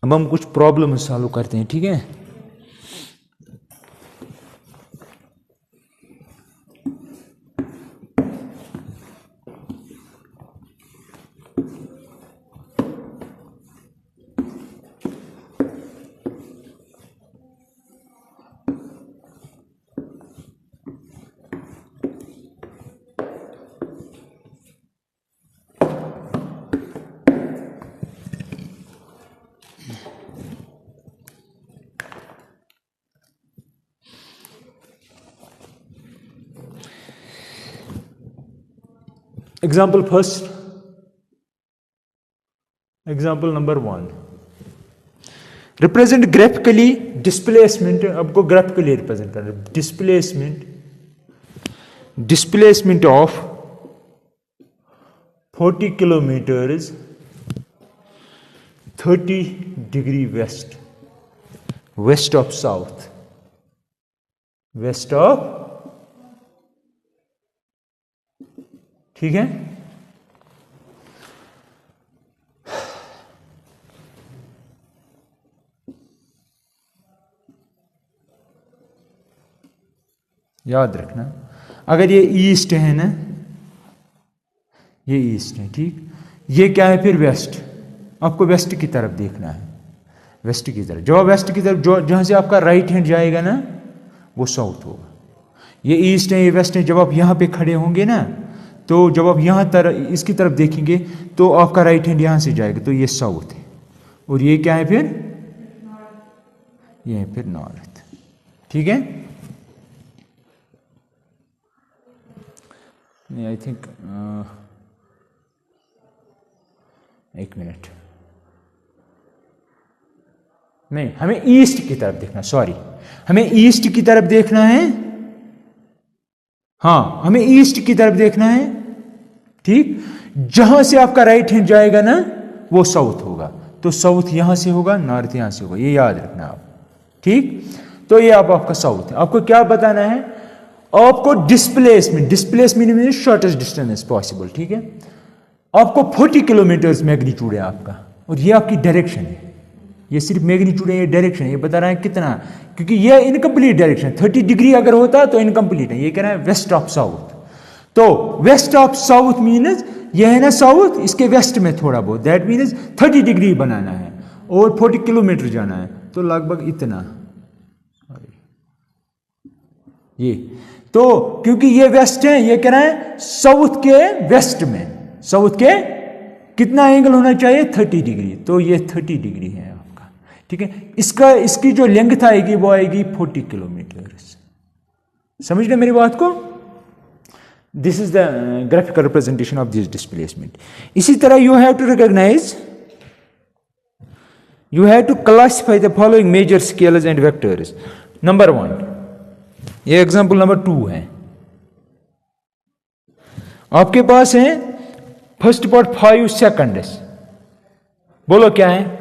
अब हम कुछ प्रॉब्लम सॉल्व करते हैं, ठीक है। Example first, example number 1, represent graphically displacement. आपको graphically represent करना है, displacement of 40 kilometers 30 degree west of south, west of, ठीक है। याद रखना, अगर ये ईस्ट है ना, ये ईस्ट है, ठीक, ये क्या है फिर वेस्ट, आपको वेस्ट की तरफ देखना है, वेस्ट की तरफ। जो वेस्ट की तरफ, जो जहां से आपका राइट हैंड जाएगा ना, वो साउथ होगा। ये ईस्ट है, ये वेस्ट है। जब आप यहां पे खड़े होंगे ना, तो जब आप यहाँ इसकी तरफ देखेंगे तो आपका राइट हैंड यहाँ से जाएगा, तो ये साउथ है, और ये क्या है फिर, ये है फिर नॉर्थ, ठीक है। आई थिंक एक मिनट, नहीं, हमें ईस्ट की तरफ देखना, सॉरी, हमें ईस्ट की तरफ देखना है, हाँ, हमें ईस्ट की तरफ देखना है, ठीक। जहां से आपका राइट हैंड जाएगा ना, वो साउथ होगा, तो साउथ यहां से होगा, नॉर्थ यहां से होगा, ये याद रखना आप, ठीक। तो ये आपका साउथ है। आपको क्या बताना है, आपको displacement mean shortest distance possible, ठीक है। आपको 40 किलोमीटर मैग्नीट्यूड है आपका, और ये आपकी डायरेक्शन है, ये सिर्फ मैग्नीट्यूड है, ये डायरेक्शन है, ये बता रहा है कितना, क्योंकि ये इनकम्प्लीट डायरेक्शन, 30 डिग्री अगर होता तो इनकम्प्लीट है। ये कह रहा है वेस्ट ऑफ साउथ, तो वेस्ट ऑफ साउथ मीन्स ये है ना साउथ, इसके वेस्ट में थोड़ा बहुत, दैट मीन्स 30 डिग्री बनाना है और 40 किलोमीटर जाना है, तो लगभग इतना, ये तो, क्योंकि ये वेस्ट है, ये कह रहा है साउथ के वेस्ट में, साउथ के कितना एंगल होना चाहिए, 30 डिग्री, तो ये 30 डिग्री है आपका, ठीक है। इसकी जो लेंथ आएगी वो आएगी 40 किलोमीटर। समझ रहे मेरी बात को? This is the graphical representation of this displacement. इसी तरह you have to recognise, you have to classify the following major scalars and vectors. Number 1, ये एग्जांपल नंबर 2 है, आपके पास है फर्स्ट पार्ट 5 सेकंड्स, बोलो क्या है,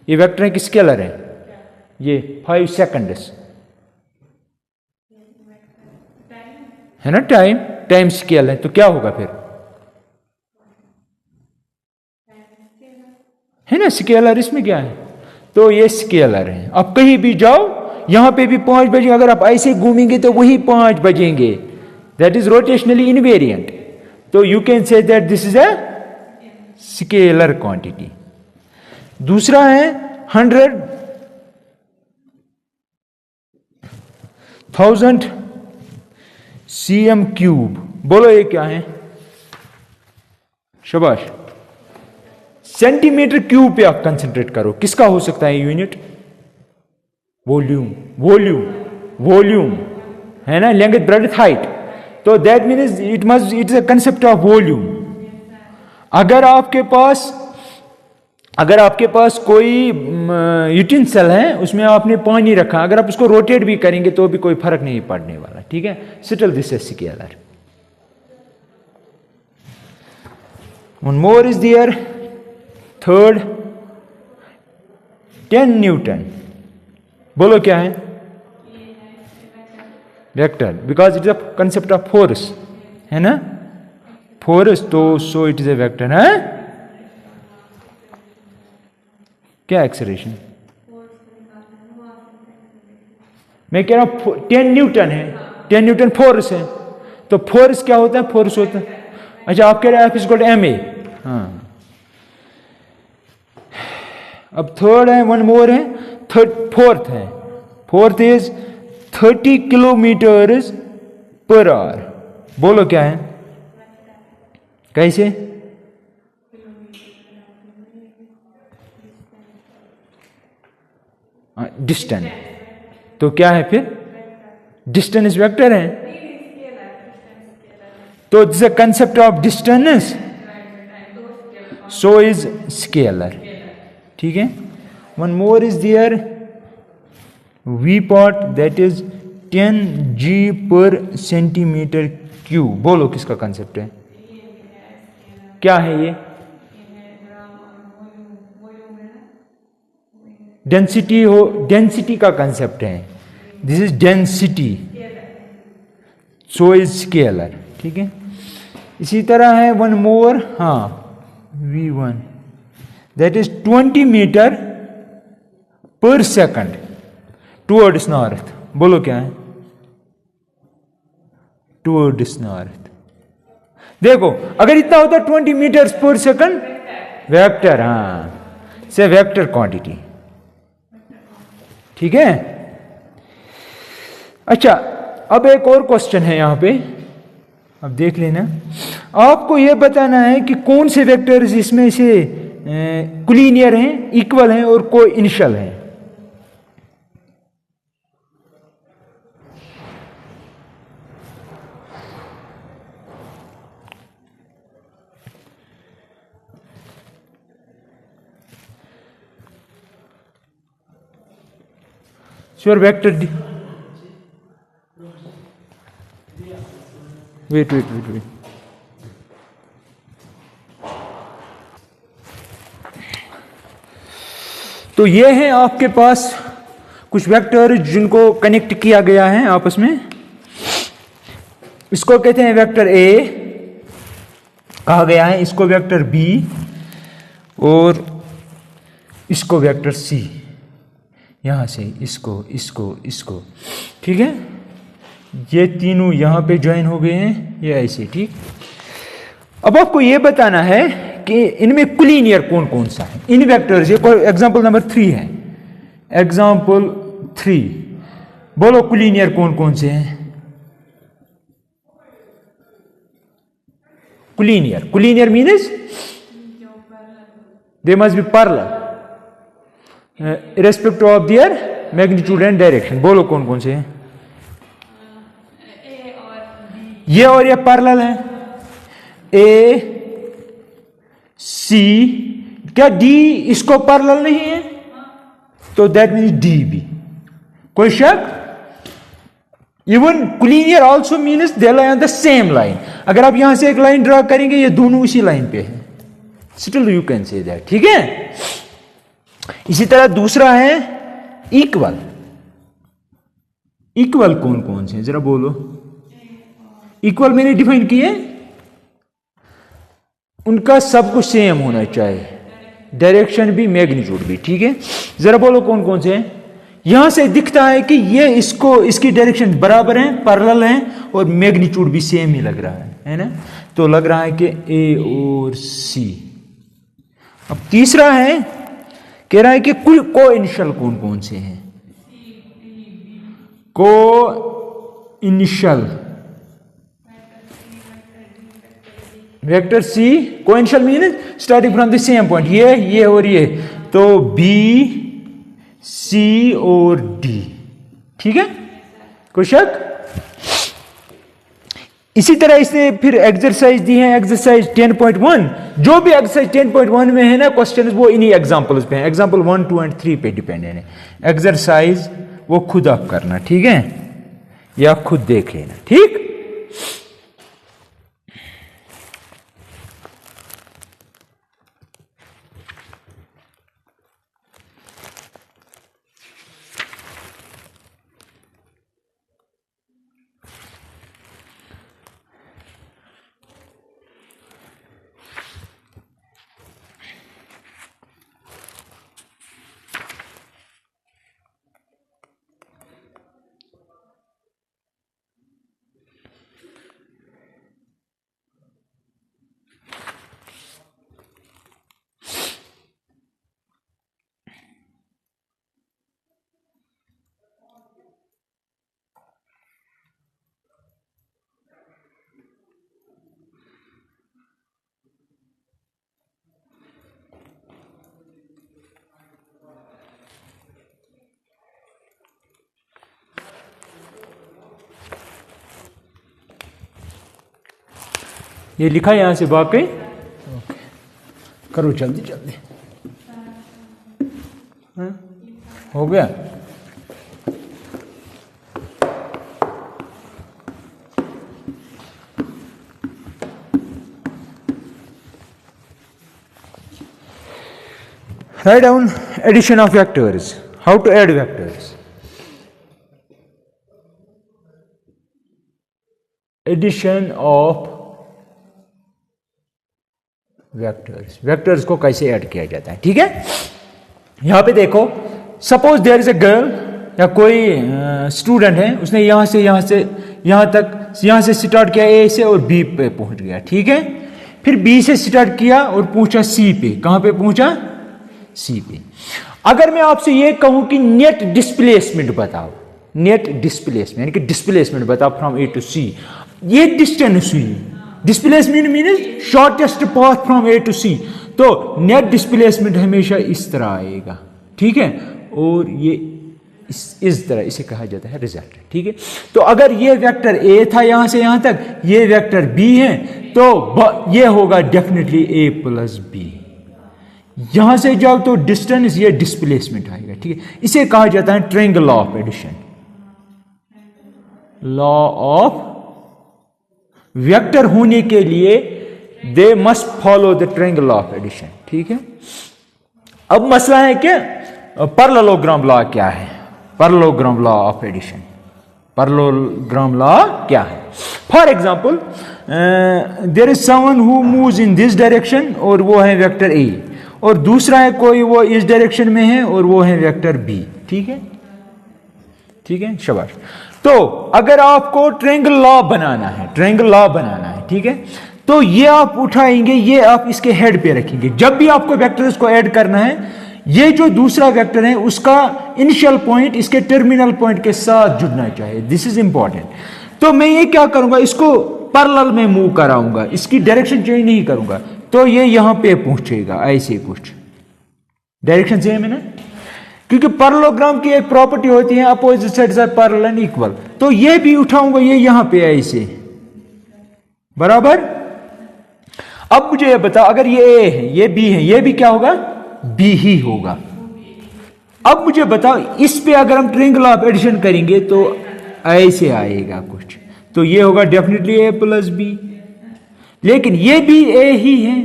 ये वेक्टर है कि स्केलर है, ये 5 सेकंड्स है ना, टाइम स्केल है, तो क्या होगा फिर, है ना स्केलर, इसमें क्या है, तो ये स्केलर है। आप कहीं भी जाओ, यहां पे भी 5 बजे, अगर आप ऐसे घूमेंगे तो वही 5 बजेंगे, दैट इज रोटेशनली इनवेरिएंट, तो you can say that this is a scalar quantity. दूसरा है 100,000 cm क्यूब, बोलो ये क्या है, शाबाश, सेंटीमीटर क्यूब पे आप कंसंट्रेट करो, किसका हो सकता है यूनिट, वॉल्यूम है ना, लेंथ ब्रेड्थ हाइट, तो that means it is a concept of volume. अगर आपके पास कोई यूटेंसिल है, उसमें आपने पानी रखा, अगर आप उसको रोटेट भी करेंगे तो भी कोई फर्क नहीं पड़ने वाला, ठीक है। Still this is scalar. One more is there, third 10 newton, बोलो क्या है, vector, because it is a concept of force, है ना, फोर्स, तो so it is a vector है। क्या एक्सेलरेशन? मैं कह रहा हूं 10 न्यूटन है, 10 न्यूटन फोर्स है, तो फोर्स क्या होता है? फोर्स होता है। अच्छा, आप कह रहे हैं F इक्वल टू ma। हाँ, अब थर्ड है, वन मोर है, फोर्थ है। Fourth is 30 kilometre per hour. बोलो क्या है? कैसे? डिस्टेंस। तो क्या है फिर? डिस्टेंस वेक्टर है। तो this a concept of distance, so is scalar. ठीक है। One more is there, we pot that is 10 G पर सेंटीमीटर क्यूब। बोलो किसका कंसेप्ट है? क्या है ये? डेंसिटी हो, डेंसिटी का कंसेप्ट है। This is density, so is scalar. ठीक है। इसी तरह है वन मोर, हाँ, V1 दैट इज 20 मीटर पर सेकंड टुवर्ड्स नॉर्थ। बोलो क्या है? Towards north. देखो, अगर इतना होता 20 मीटर पर सेकंड, वेक्टर, हाँ, से वेक्टर क्वांटिटी। ठीक है। अच्छा, अब एक और क्वेश्चन है यहां पे, अब देख लेना। आपको यह बताना है कि कौन से वेक्टर्स इसमें से कोलिनियर हैं, इक्वल हैं और को इनिशियल हैं। Sure vector weight weight weight weight, तो ये है आपके पास कुछ वेक्टर जिनको कनेक्ट किया गया है आपस में। इसको कहते हैं वेक्टर ए कहा गया है, इसको वेक्टर बी और इसको वेक्टर सी। यहां से इसको इसको इसको, ठीक है। ये तीनों यहां पे ज्वाइन हो गए हैं, ये ऐसे। ठीक। अब आपको ये बताना है कि इनमें कोलिनियर कौन कौन सा है इन वेक्टर्स। ये एग्जांपल नंबर 3 है, एग्जांपल 3। बोलो कोलिनियर कौन कौन से हैं? Collinear, collinear means they must be parallel irrespective of their magnitude and direction। बोलो कौन कौन से हैं? ये और ये पैरेलल है। ए सी, क्या डी इसको पैरेलल नहीं है? तो दैट मीन्स डी बी। कोई शक? Even collinear also means they lie on the same line. अगर आप यहां से एक लाइन ड्रा करेंगे, ये दोनों उसी लाइन पे है, still you can say that. ठीक है। इसी तरह दूसरा है इक्वल। इक्वल कौन कौन से, जरा बोलो। इक्वल मैंने डिफाइन किए, उनका सब कुछ सेम होना चाहिए, डायरेक्शन भी मैग्नीट्यूड भी। ठीक है। जरा बोलो कौन कौन से हैं? यहां से दिखता है कि ये इसको, इसकी डायरेक्शन बराबर है, पैरेलल है और मैग्नीट्यूड भी सेम ही लग रहा है ना। तो लग रहा है कि ए और सी। अब तीसरा है, कह रहा है कि कुल को इनिशियल कौन कौन से हैं? को इनिशियल वेक्टर सी, को initial mean starting from the same point, ये और ये, तो बी सी और डी। ठीक है। कोई शक? इसी तरह इसने फिर एक्सरसाइज दी है, एक्सरसाइज 10.1। जो भी एक्सरसाइज 10.1 में है ना क्वेश्चन, वो इन्हीं एग्जांपल्स पे है, एग्जांपल 1, 2 और 3 पे डिपेंडेंट है। एक्सरसाइज वो खुद आप करना, ठीक है, या खुद देख लेना। ठीक। ये लिखा है यहां से बाकी। ओके, करो जल्दी जल्दी। हो गया। Write down addition of vectors. How to add vectors? Addition of vectors. Vectors को कैसे ऐड किया जाता है, ठीक है। यहां पे देखो, suppose there is a girl या कोई स्टूडेंट है, उसने यहां से यहां तक, यहां से स्टार्ट किया ए से और बी पे पहुंच गया, ठीक है। फिर बी से स्टार्ट किया और पहुंचा सी पे। कहां पे पहुंचा? सी पे। अगर मैं आपसे यह कहूं कि नेट डिस्प्लेसमेंट बताओ, नेट डिस्प्लेसमेंट यानी कि डिस्प्लेसमेंट बताओ फ्रॉम ए टू सी, ये डिस्टेंस हुई। Displacement mean shortest path from A to C. तो नेट डिस्प्लेसमेंट हमेशा इस तरह आएगा, ठीक है। और ये इस तरह, इसे कहा जाता है रिजल्ट, ठीक है। तो अगर ये वेक्टर ए था यहां से यहां तक, ये वेक्टर बी है, तो ये होगा डेफिनेटली ए प्लस बी। यहां से जाओ तो डिस्टेंस, ये डिस्प्लेसमेंट आएगा, ठीक है। इसे कहा जाता है triangle law of addition, law of vector होने के लिए they must follow the triangle law of addition, ठीक है। अब मसला है कि पैरेललोग्राम लॉ क्या है? Parallelogram law of addition, parallelogram law क्या है? For example, there is someone who moves in this direction और वो है वेक्टर ए, और दूसरा है कोई वो इस डायरेक्शन में है और वो है वेक्टर बी, ठीक है, ठीक है, शाबाश। तो अगर आपको ट्रायंगल लॉ बनाना है, ट्रायंगल लॉ बनाना है, ठीक है, तो ये आप उठाएंगे, ये आप इसके हेड पे रखेंगे। जब भी आपको वेक्टर्स को ऐड करना है, ये जो दूसरा वेक्टर है उसका इनिशियल पॉइंट इसके टर्मिनल पॉइंट के साथ जुड़ना चाहिए। This is important. तो मैं ये क्या करूंगा, इसको पैरेलल में मूव कराऊंगा, इसकी डायरेक्शन चेंज नहीं करूंगा, तो ये यहां पे पहुंचेगा ऐसे कुछ, डायरेक्शन सेम है ना, क्योंकि पैरेललोग्राम की एक प्रॉपर्टी होती है opposite sides are parallel and equal. तो ये भी उठाऊंगा, ये यहां पे ऐसे, बराबर। अब मुझे ये बताओ, अगर ये ए है, ये बी है, ये भी क्या होगा? बी ही होगा। अब मुझे बताओ, इस पे अगर हम ट्रायंगल ऑफ एडिशन करेंगे तो ऐसे आएगा कुछ, तो ये होगा डेफिनेटली ए प्लस बी। लेकिन ये भी ए ही है,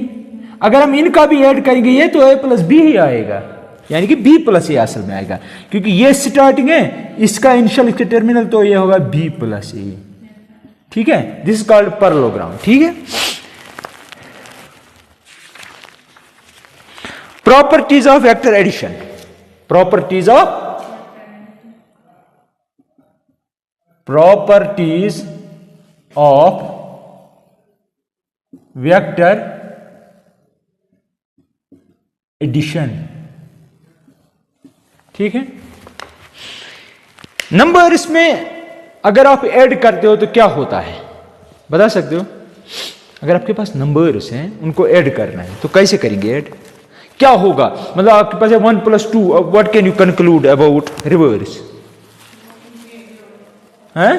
अगर हम इनका भी ऐड करेंगे ये तो ए प्लस बी ही आएगा, यानी कि बी प्लस ए असल में आएगा, क्योंकि ये स्टार्टिंग है, इसका इनिशियल, इसके टर्मिनल, तो ये होगा बी प्लस ए, ठीक है। दिस इज कॉल्ड पैरेललोग्राम, ठीक है। Properties of vector addition, properties of vector addition, ठीक है। नंबर इसमें अगर आप ऐड करते हो तो क्या होता है, बता सकते हो? अगर आपके पास नंबर्स हैं, उनको ऐड करना है, तो कैसे करेंगे ऐड? क्या होगा? मतलब आपके पास है 1 + 2, what can you conclude about reverse? हैं?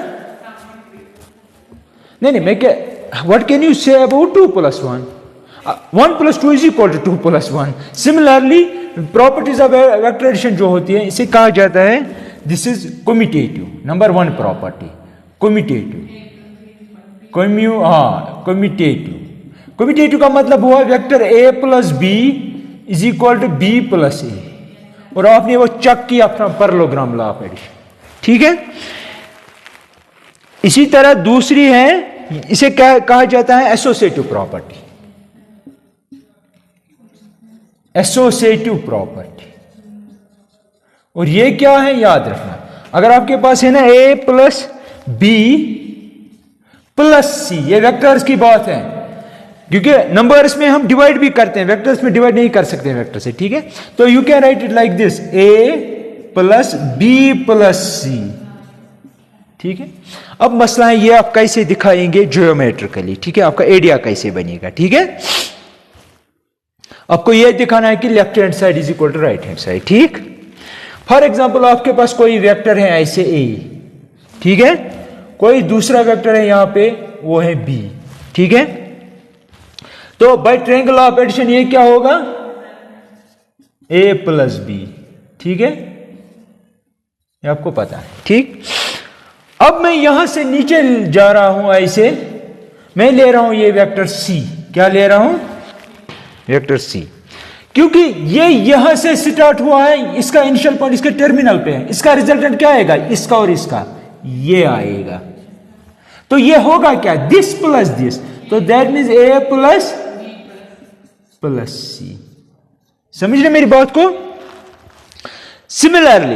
नहीं, मैं क्या, what can you say about 2 + 1? 1 + 2 = 2 + 1। Similarly properties of vector addition जो होती है, इसे कहा जाता है, this is commutative, number 1 property, commutative. Commutative का मतलब हुआ vector a + b = b + a, और आपने वो चेक किया अपना पैरेललोग्राम लॉ ऑफ एडिशन, ठीक है। इसी तरह दूसरी है, इसे क्या कहा जाता है? Associative property, associative property. और ये क्या है, याद रखना, अगर आपके पास है ना a + b + c, ये वेक्टर्स की बात है, क्योंकि नंबर्स में हम डिवाइड भी करते हैं, वेक्टर्स में डिवाइड नहीं कर सकते वेक्टर से, ठीक है। तो you can write it like this, a + b + c, ठीक है। अब मसला है ये आप कैसे दिखाएंगे ज्योमेट्रिकली, ठीक है, आपका एरिया कैसे बनेगा, ठीक है। आपको यह दिखाना है कि left hand side = right hand side, ठीक। फॉर एग्जाम्पल, आपके पास कोई वेक्टर है ऐसे a, ठीक है, कोई दूसरा वेक्टर है यहां पे, वो है b, ठीक है। तो बाय ट्रायंगल ऑफ एडिशन ये क्या होगा, a प्लस बी, ठीक है, ये आपको पता है, ठीक। अब मैं यहां से नीचे जा रहा हूं, ऐसे मैं ले रहा हूं ये वेक्टर c, क्या ले रहा हूं, वेक्टर c, क्योंकि ये यहां से स्टार्ट हुआ है, इसका इनिशियल पॉइंट इसके टर्मिनल पे है, इसका रिजल्टेंट क्या आएगा, इसका और इसका ये आएगा, तो ये होगा क्या, दिस प्लस दिस, तो that means a plus plus C. समझ रहे मेरी बात को। सिमिलरली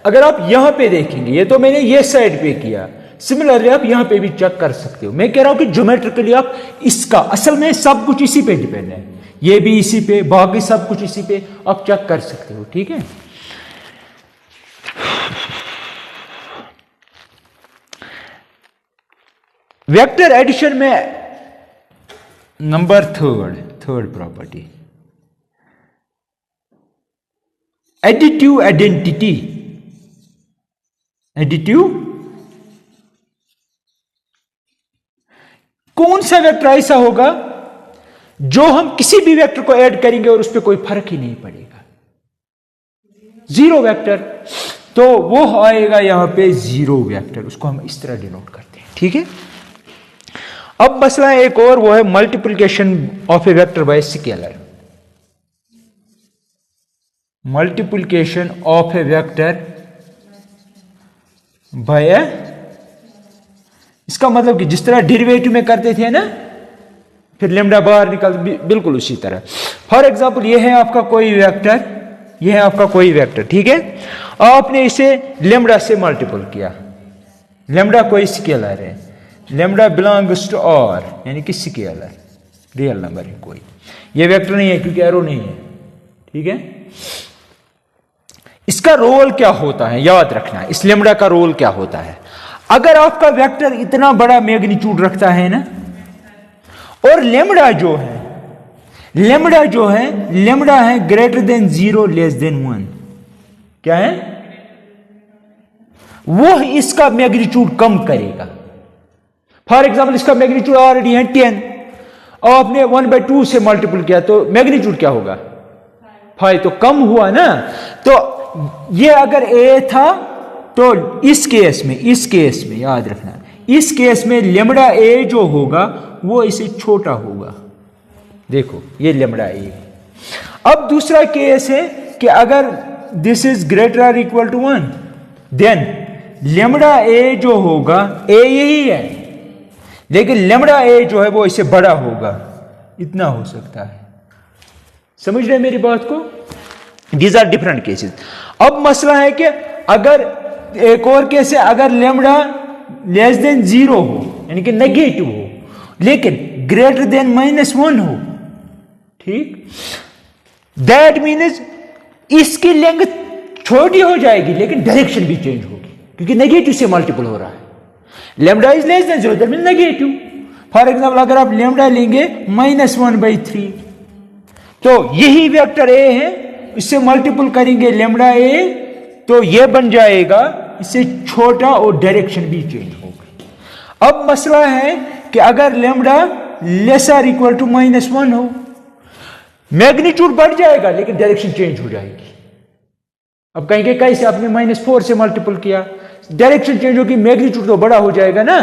अगर आप यहां पे देखेंगे, ये तो मैंने ये साइड पे किया, सिमिलरली आप यहां पे भी चेक कर सकते हो। मैं कह रहा हूं कि ज्योमेट्रिकली आप इसका, असल में सब कुछ इसी पे डिपेंड है, ये भी इसी पे, बाकी सब कुछ इसी पे, आप चेक कर सकते हो, ठीक है। वेक्टर एडिशन में number third property, additive identity, additive, कौन सा वेक्टर ऐसा होगा जो हम किसी भी वेक्टर को ऐड करेंगे और उस पर कोई फर्क ही नहीं पड़ेगा, जीरो वेक्टर, तो वो आएगा यहां पे जीरो वेक्टर, उसको हम इस तरह डिनोट करते हैं, ठीक है। अब मसला एक और, वो है multiplication of A vector bye scalar, multiplication of A vector bye, इसका मतलब कि जिस तरह डेरिवेटिव में करते थे ना, फिर लेमडा बाहर निकल, बिल्कुल उसी तरह। फॉर एग्जांपल ये है आपका कोई वेक्टर, ये है आपका कोई वेक्टर, ठीक है, आपने इसे लेमडा से मल्टीपल किया, लेमडा कोई स्केलर है, लेमडा बिलोंग्स टू आर, यानी कि स्केलर, रियल नंबर है कोई, ये वेक्टर नहीं है क्योंकि एरो नहीं है, ठीक है। इसका रोल क्या होता है याद रखना, इस लेमडा का रोल क्या होता है। अगर आपका वेक्टर इतना बड़ा मैग्नीट्यूड रखता है ना, और लेमडा जो है ग्रेटर देन 0 लेस देन 1, क्या है, वो इसका मैग्नीट्यूड कम करेगा। फॉर एग्जाम्पल इसका मैग्नीट्यूड ऑलरेडी है 10, और आपने 1/2 से मल्टीपल किया, तो मैग्नीट्यूड क्या होगा, 5, तो कम हुआ ना। तो ये अगर a था, तो इस केस में याद रखना, इस केस में लेमडा a जो होगा वो इसे छोटा होगा, देखो ये लेमडा a। अब दूसरा केस है कि अगर दिस इज ग्रेटर और equal to 1, then lambda a जो होगा, a यही है, लेकिन लेमडा a जो है वो इससे बड़ा होगा, इतना हो सकता है। समझ रहे मेरी बात को। These are different cases. अब मसला है कि अगर एक और केस है, अगर लेमडा लेस देन 0 हो, यानी कि नेगेटिव हो, लेकिन ग्रेटर देन -1 हो, ठीक, दैट मीन्स इसकी लेंथ छोटी हो जाएगी लेकिन डायरेक्शन भी चेंज होगी, क्योंकि नेगेटिव से मल्टीपल हो रहा है। Lambda is less than 0, that mean negative. For example अगर आप लेमडा लेंगे -1/3, तो यही वेक्टर a है, इससे मल्टीपल करेंगे लेमडा a, तो ये बन जाएगा इससे छोटा और डायरेक्शन भी चेंज होगा। अब मसला है कि अगर लेमडा लेसर इक्वल टू -1 हो, मैग्नीट्यूड बढ़ जाएगा लेकिन डायरेक्शन चेंज हो जाएगी। अब कहेंगे कैसे, आपने -4 से मल्टीपल किया, डायरेक्शन चेंज होगी, मैग्नीट्यूड तो बड़ा हो जाएगा ना।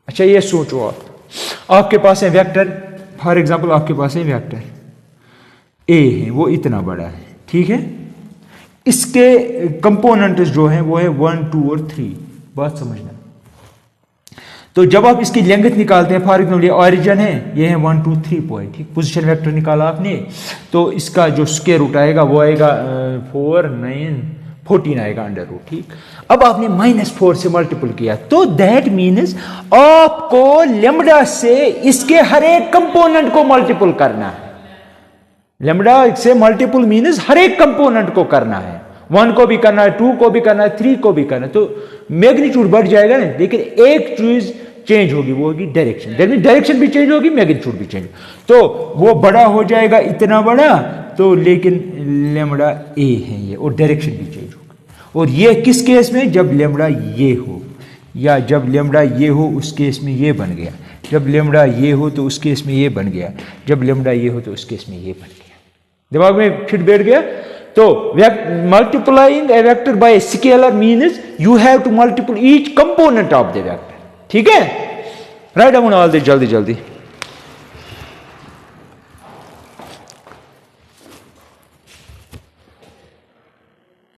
अच्छा ये सोचो, आपके पास है वेक्टर, फॉर एग्जांपल आपके पास है वेक्टर a है, वो इतना बड़ा है, ठीक है, इसके कंपोनेंट्स जो हैं वो है 1, 2 और 3, बात समझना। तो जब आप इसकी लेंथ निकालते हैं, फॉर एग्जाम्पल ये ऑरिजिन है, ये है 1, 2, 3 पॉइंट, ठीक, पोजीशन वेक्टर निकाला आपने, तो इसका जो स्क्वायर रूट आएगा वो आएगा 4, 9, 14 आएगा अंडर रूट, ठीक। अब आपने -4 से मल्टीपल किया, तो दैट मीन्स आपको लेमडा से इसके हर एक कंपोनेंट को मल्टीपल करना है। लेमडा से मल्टीपल मीन्स हर एक कंपोनेंट को करना है, 1 को भी करना है, 2 को भी करना है, 3 को भी करना है, तो मैग्नीट्यूड बढ़ जाएगा ना, लेकिन एक चीज चेंज होगी, वो होगी डायरेक्शन। दैट मीन डायरेक्शन भी चेंज होगी, मैग्नीट्यूड भी चेंज, तो वो बड़ा हो जाएगा, इतना बड़ा, तो लेकिन लेमडा a है ये, और डायरेक्शन भी चेंज होगी। और ये किस केस में, जब लेमडा ये हो, या जब लेमड़ा ये हो उस केस में ये बन गया, जब लेमड़ा ये हो तो उस केस में ये बन गया, जब लेमड़ा ये हो तो उस केस में ये बन गया। दिमाग में फिट बैठ गया। तो multiplying a vector by a scalar means you have to multiple each component of the vector. ठीक है, राइट डाउन ऑल दिस जल्दी जल्दी।